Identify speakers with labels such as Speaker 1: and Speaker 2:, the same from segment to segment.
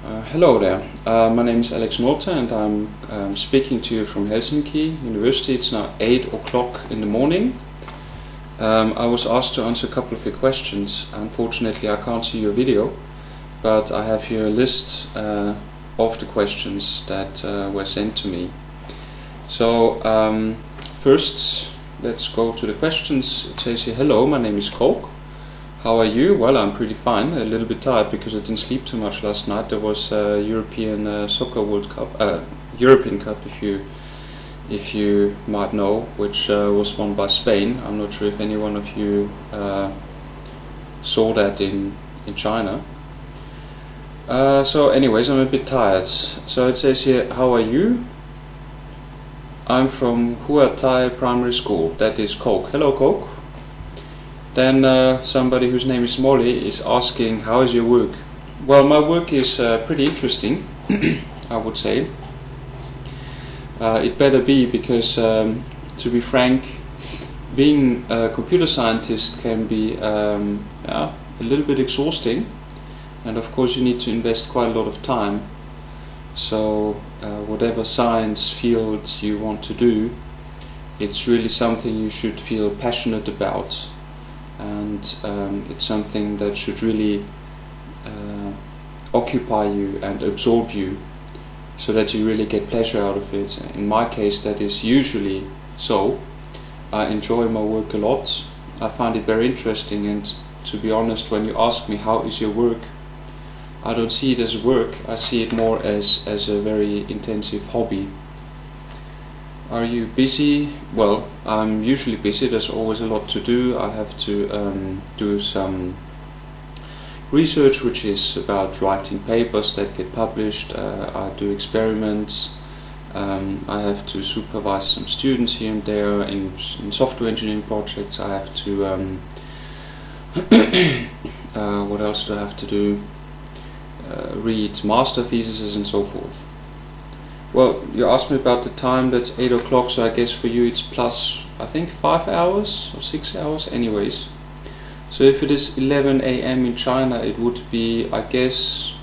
Speaker 1: Hello there, my name is Alex Nolte and I'm speaking to you from Helsinki University. It's now 8 o'clock in the morning. I was asked to answer a couple of your questions. Unfortunately I can't see your video, but I have here a list of the questions that were sent to me. So first let's go to the questions. It says here, hello, my name is Coke. How are you? Well, I'm pretty fine. A little bit tired because I didn't sleep too much last night. There was a European Soccer World Cup, European Cup, if you might know, which was won by Spain. I'm not sure if any one of you saw that in China. So, anyways, I'm a bit tired. So it says here, how are you? I'm from Hua Thai Primary School. That is Coke. Hello, Coke. Then somebody whose name is Molly is asking, how is your work? Well, my work is pretty interesting, I would say. It better be, because to be frank, being a computer scientist can be a little bit exhausting, and of course you need to invest quite a lot of time. So whatever science field you want to do, it's really something you should feel passionate about. And it's something that should really occupy you and absorb you, so that you really get pleasure out of it. In my case, that is usually so. I enjoy my work a lot. I find it very interesting, and to be honest, when you ask me how is your work, I don't see it as work. I see it more as a very intensive hobby. Are you busy? Well, I'm usually busy. There's always a lot to do. I have to do some research, which is about writing papers that get published. I do experiments. I have to supervise some students here and there in software engineering projects. I have to what else do I have to do? Read master theses and so forth. Well, you asked me about the time. That's 8 o'clock, so I guess for you it's plus, I think, 5 hours or 6 hours, anyways. So if it is 11 a.m. in China, it would be, I guess,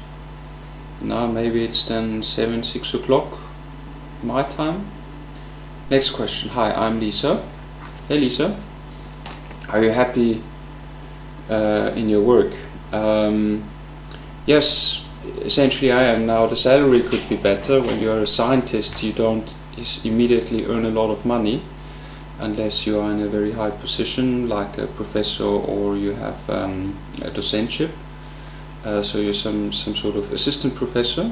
Speaker 1: no, maybe it's then 6 o'clock my time. Next question. Hi, I'm Lisa. Hey Lisa, are you happy in your work? Yes. Essentially I am. Now the salary could be better. When you are a scientist, you don't immediately earn a lot of money unless you are in a very high position like a professor, or you have a docentship, so you're some sort of assistant professor.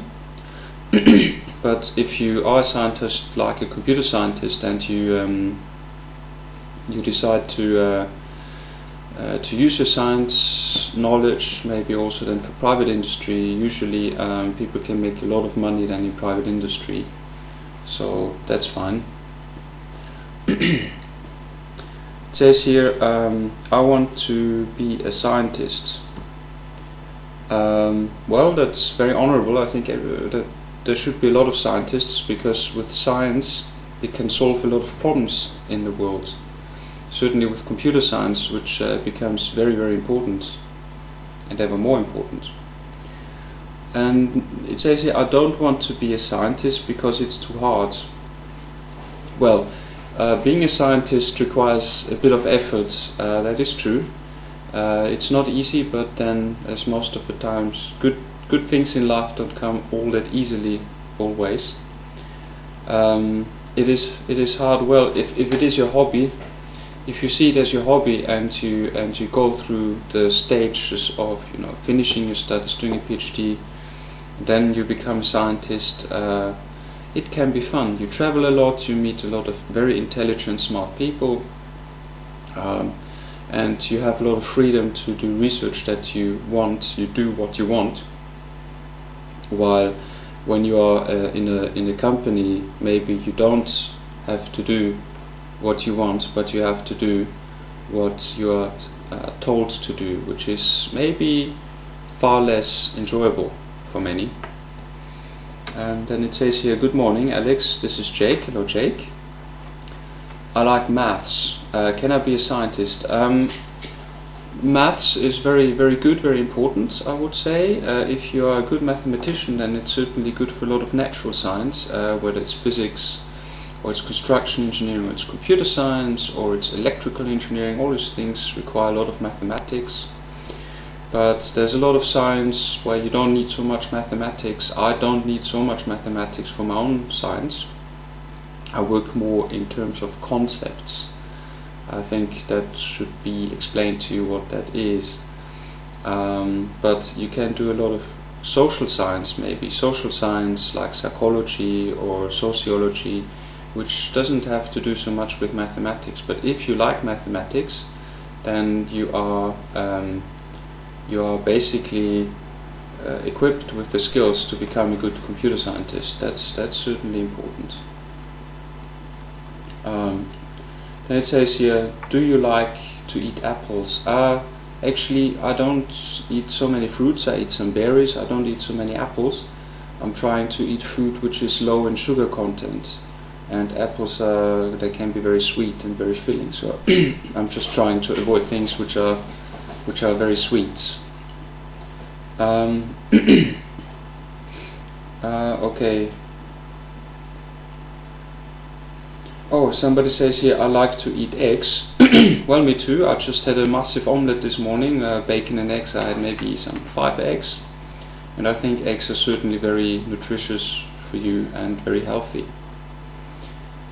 Speaker 1: But if you are a scientist like a computer scientist, and you decide to use your science knowledge, maybe also then for private industry, usually people can make a lot of money then in private industry, so that's fine. It says here, I want to be a scientist. Well, that's very honorable. I think that there should be a lot of scientists, because with science it can solve a lot of problems in the world. Certainly with computer science, which becomes very, very important, and ever more important. And it says here, I don't want to be a scientist because it's too hard. Well, being a scientist requires a bit of effort, that is true. It's not easy, but then, as most of the times, good things in life don't come all that easily, always. It is hard. Well, if it is your hobby, if you see it as your hobby, and you go through the stages of finishing your studies, doing a PhD, then you become a scientist, it can be fun. You travel a lot, you meet a lot of very intelligent, smart people, and you have a lot of freedom to do research that you want. You do what you want. While when you are in a company, maybe you don't have to do what you want, but you have to do what you are told to do, which is maybe far less enjoyable for many. And then it says here, good morning Alex, this is Jake. Hello Jake. I like maths. Can I be a scientist? maths is very, very good, very important, I would say. If you are a good mathematician, then it's certainly good for a lot of natural science, whether it's physics, or it's construction engineering, or it's computer science, or it's electrical engineering. All these things require a lot of mathematics. But there's a lot of science where you don't need so much mathematics. I don't need so much mathematics for my own science. I work more in terms of concepts. I think that should be explained to you what that is. But you can do a lot of social science, maybe social science like psychology or sociology, which doesn't have to do so much with mathematics. But if you like mathematics, then you are basically equipped with the skills to become a good computer scientist. That's certainly important. Then it says here, do you like to eat apples? Actually, I don't eat so many fruits. I eat some berries. I don't eat so many apples. I'm trying to eat food which is low in sugar content, and apples they can be very sweet and very filling. So I'm just trying to avoid things which are very sweet. Okay. Oh, somebody says here, I like to eat eggs. Well, me too. I just had a massive omelette this morning, bacon and eggs. I had maybe some 5 eggs. And I think eggs are certainly very nutritious for you and very healthy.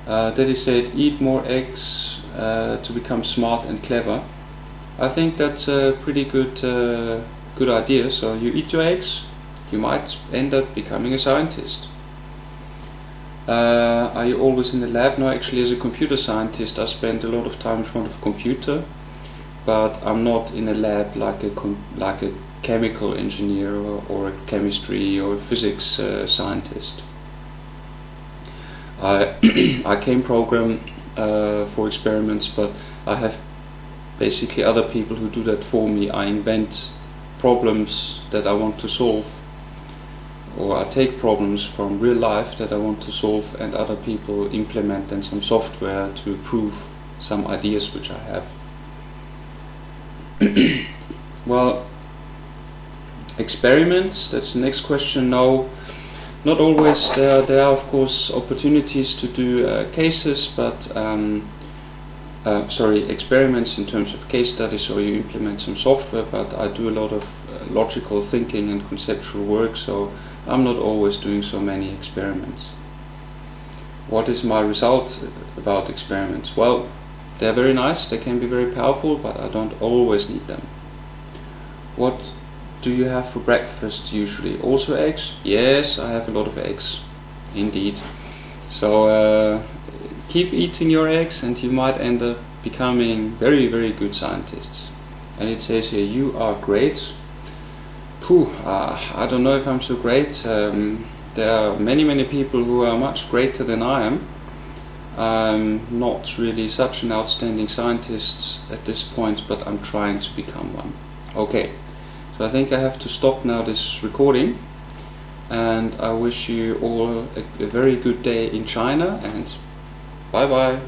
Speaker 1: Daddy said, eat more eggs to become smart and clever. I think that's a pretty good idea. So you eat your eggs, you might end up becoming a scientist. Are you always in the lab? No, actually, as a computer scientist, I spend a lot of time in front of a computer, but I'm not in a lab like a chemical engineer or a chemistry or a physics scientist. I can program for experiments, but I have basically other people who do that for me. I invent problems that I want to solve, or I take problems from real life that I want to solve, and other people implement then some software to prove some ideas which I have. Well, experiments, that's the next question. No, not always. There are of course opportunities to do cases, but experiments in terms of case studies, or you implement some software, but I do a lot of logical thinking and conceptual work, so I'm not always doing so many experiments. What is my result about experiments? Well, they're very nice, they can be very powerful, but I don't always need them. What do you have for breakfast usually? Also eggs? Yes, I have a lot of eggs, indeed. So keep eating your eggs and you might end up becoming very, very good scientists. And it says here, you are great. I don't know if I'm so great. There are many people who are much greater than I am. I'm not really such an outstanding scientist at this point, but I'm trying to become one. Okay, so I think I have to stop now this recording, and I wish you all a very good day in China, and bye bye.